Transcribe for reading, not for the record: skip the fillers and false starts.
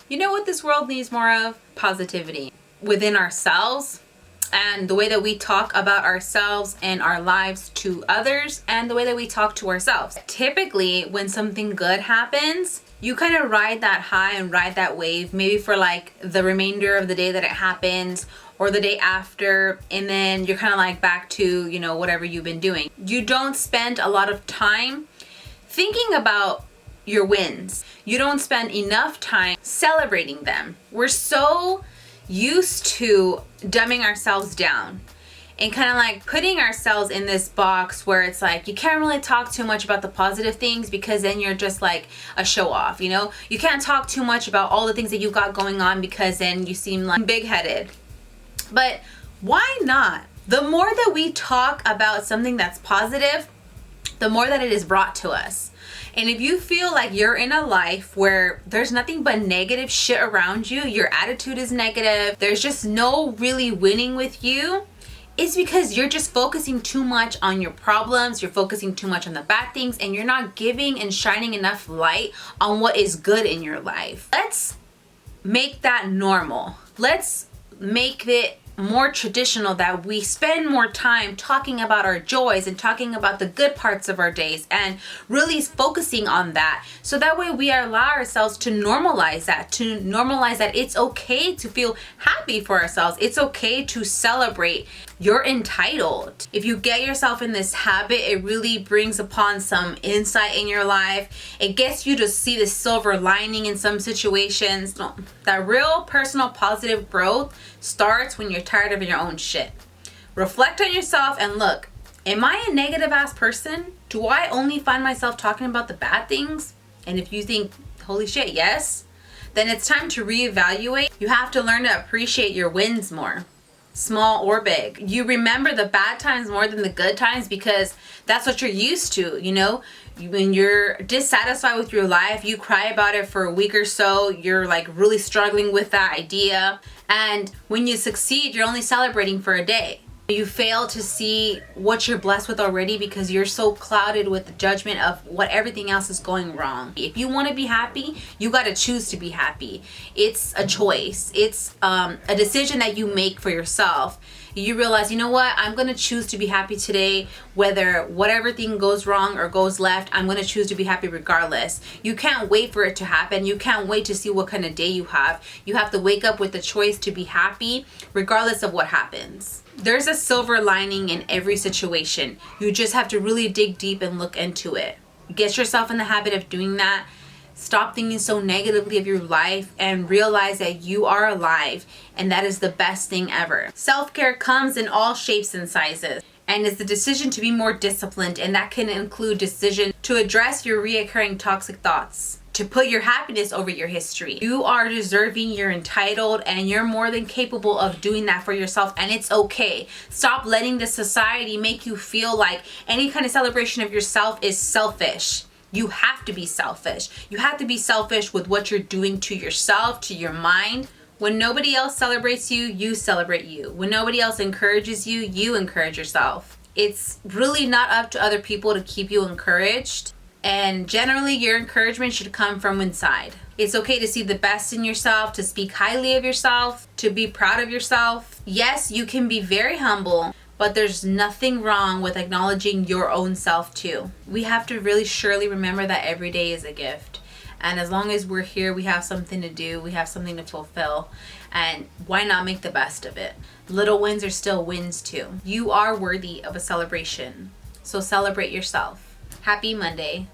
You know what this world needs more of? Positivity within ourselves, and the way that we talk about ourselves and our lives to others, and the way that we talk to ourselves. Typically, when something good happens, you kind of ride that high and ride that wave, maybe for like the remainder of the day that it happens or the day after, and then you're kind of like back to, you know, whatever you've been doing. You don't spend a lot of time thinking about your wins. You don't spend enough time celebrating them. We're so used to dumbing ourselves down and kind of like putting ourselves in this box where it's like you can't really talk too much about the positive things because then you're just like a show off, you know? You can't talk too much about all the things that you got going on because then you seem like big-headed. But why not? The more that we talk about something that's positive, the more that it is brought to us. And if you feel like you're in a life where there's nothing but negative shit around you, your attitude is negative, there's just no really winning with you, it's because you're just focusing too much on your problems, you're focusing too much on the bad things, and you're not giving and shining enough light on what is good in your life. Let's make that normal. Let's make it more traditional that we spend more time talking about our joys and talking about the good parts of our days and really focusing on that, so that way we allow ourselves to normalize that it's okay to feel happy for ourselves. It's okay to celebrate. You're entitled. If you get yourself in this habit, it really brings upon some insight in your life. It gets you to see the silver lining in some situations. That real personal positive growth starts when you're tired of your own shit. Reflect on yourself and look, am I a negative ass person? Do I only find myself talking about the bad things? And if you think, holy shit, yes, then it's time to reevaluate. You have to learn to appreciate your wins more, small or big. You remember the bad times more than the good times because that's what you're used to, you know? When you're dissatisfied with your life, you cry about it for a week or so. You're like really struggling with that idea. And when you succeed, you're only celebrating for a day. You fail to see what you're blessed with already because you're so clouded with the judgment of what everything else is going wrong. If you want to be happy, you got to choose to be happy. It's a choice. It's a decision that you make for yourself. You realize, you know what, I'm going to choose to be happy today, whether whatever thing goes wrong or goes left, I'm going to choose to be happy regardless. You can't wait for it to happen. You can't wait to see what kind of day you have. You have to wake up with the choice to be happy regardless of what happens. There's a silver lining in every situation. You just have to really dig deep and look into it. Get yourself in the habit of doing that. Stop thinking so negatively of your life and realize that you are alive, and that is the best thing ever. Self-care comes in all shapes and sizes, and is the decision to be more disciplined, and that can include decision to address your reoccurring toxic thoughts, to put your happiness over your history. You are deserving, you're entitled, and you're more than capable of doing that for yourself, and it's okay. Stop letting the society make you feel like any kind of celebration of yourself is selfish. You have to be selfish. You have to be selfish with what you're doing to yourself, to your mind. When nobody else celebrates you, you celebrate you. When nobody else encourages you, you encourage yourself. It's really not up to other people to keep you encouraged. And generally, your encouragement should come from inside. It's okay to see the best in yourself, to speak highly of yourself, to be proud of yourself. Yes, you can be very humble, but there's nothing wrong with acknowledging your own self too. We have to really surely remember that every day is a gift. And as long as we're here, we have something to do, we have something to fulfill. And why not make the best of it? Little wins are still wins too. You are worthy of a celebration. So celebrate yourself. Happy Monday.